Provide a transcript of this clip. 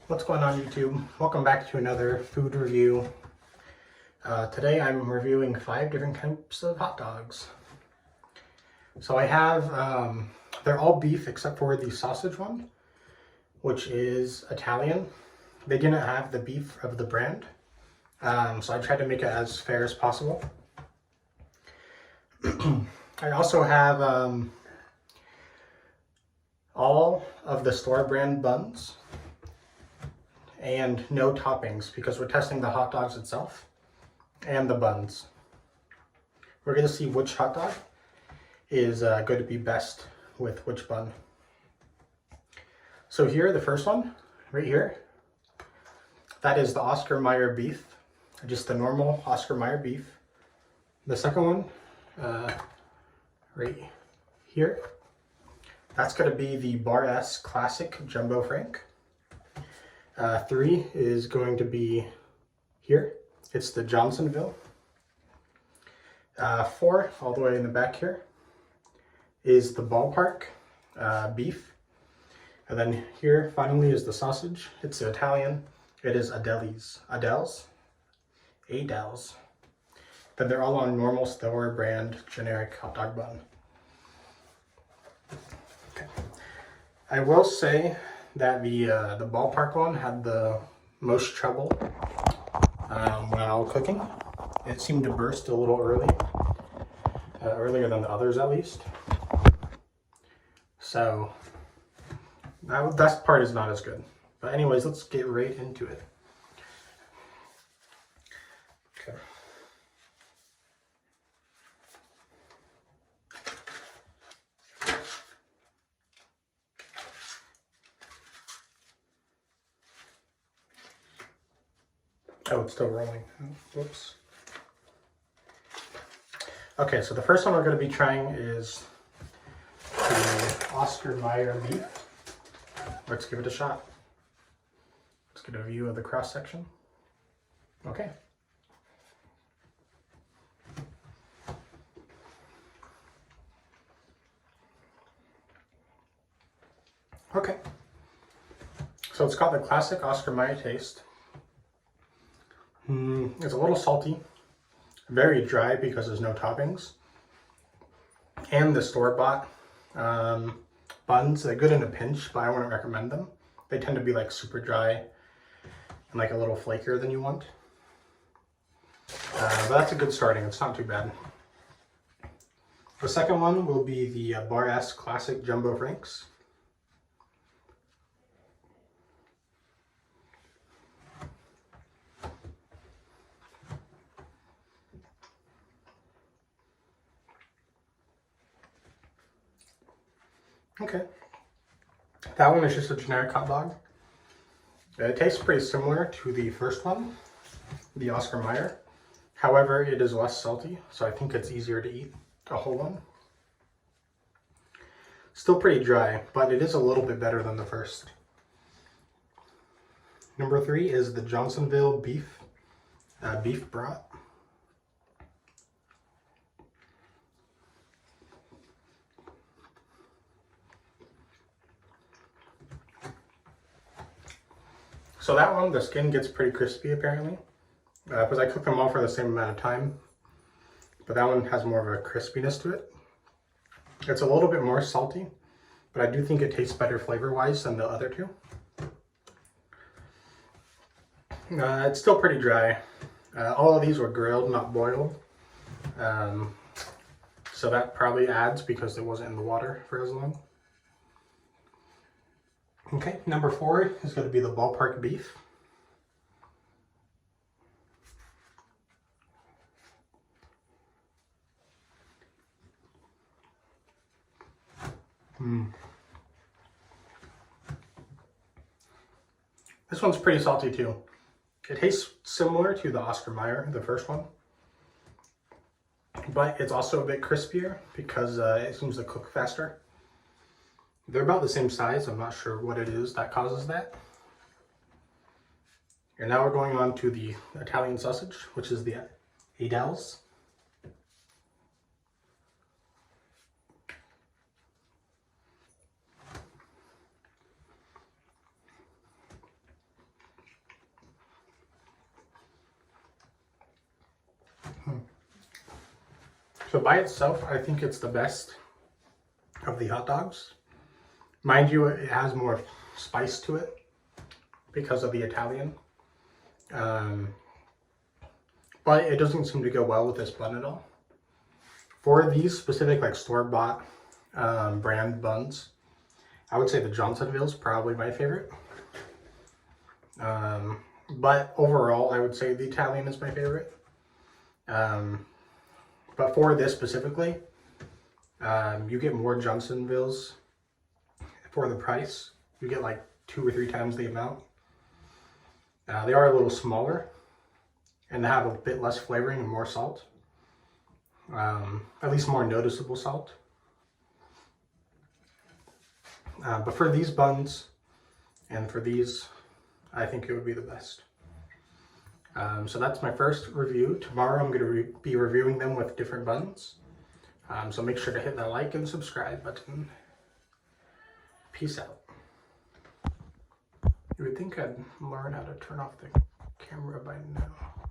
What's going on, YouTube? Welcome back to another food review. Today I'm reviewing 5 different types of hot dogs. So I have, they're all beef except for the sausage one, which is Italian. They didn't have the beef of the brand, so I tried to make it as fair as possible. I also have all of the store brand buns and no toppings because we're testing the hot dogs itself and the buns. We're going to see which hot dog is going to be best with which bun. So here, the first one, right here, that is the Oscar Mayer beef, just the normal Oscar Mayer beef. The second one, right here, that's going to be the Bar S Classic Jumbo Frank. 3 is going to be here. It's the Johnsonville. 4, all the way in the back here, is the Ballpark beef. And then here, finally, is the sausage. It's Italian. It is Adele's. Then they're all on normal store brand generic hot dog bun. Okay. I will say that the Ballpark one had the most trouble while cooking. It seemed to burst a little early, earlier than the others at least. So that part is not as good. But anyways, let's get right into it. Okay. Oh, it's still rolling. Whoops. Okay, so the first one we're going to be trying is the Oscar Mayer beef. Let's give it a shot. Let's get a view of the cross section. Okay. Okay. So it's got the classic Oscar Mayer taste. It's a little salty, very dry because there's no toppings. And the store-bought buns, they're good in a pinch, but I wouldn't recommend them. They tend to be like super dry and like a little flakier than you want. But that's a good starting, it's not too bad. The second one will be the Bar S Classic Jumbo Franks. Okay, that one is just a generic hot dog. It tastes pretty similar to the first one, the Oscar Mayer. However, it is less salty, so I think it's easier to eat a whole one. Still pretty dry, but it is a little bit better than the first. Number 3 is the Johnsonville beef brat. So that one, the skin gets pretty crispy apparently, because I cooked them all for the same amount of time. But that one has more of a crispiness to it. It's a little bit more salty, but I do think it tastes better flavor-wise than the other two. It's still pretty dry. All of these were grilled, not boiled. So that probably adds because it wasn't in the water for as long. Okay, number 4 is going to be the Ballpark beef. This one's pretty salty too. It tastes similar to the Oscar Mayer, the first one, but it's also a bit crispier because it seems to cook faster. They're about the same size. I'm not sure what it is that causes that. And now we're going on to the Italian sausage, which is the Adele's. So by itself, I think it's the best of the hot dogs. Mind you, it has more spice to it because of the Italian. But it doesn't seem to go well with this bun at all. For these specific like store-bought brand buns, I would say the Johnsonville is probably my favorite. But overall, I would say the Italian is my favorite. But for this specifically, you get more Johnsonvilles for the price. You get like 2 or 3 times the amount. They are a little smaller and they have a bit less flavoring and more salt. At least more noticeable salt. But for these buns and for these, I think it would be the best. So that's my first review. Tomorrow I'm going to be reviewing them with different buns. So make sure to hit that like and subscribe button. Peace out. You would think I'd learn how to turn off the camera by now.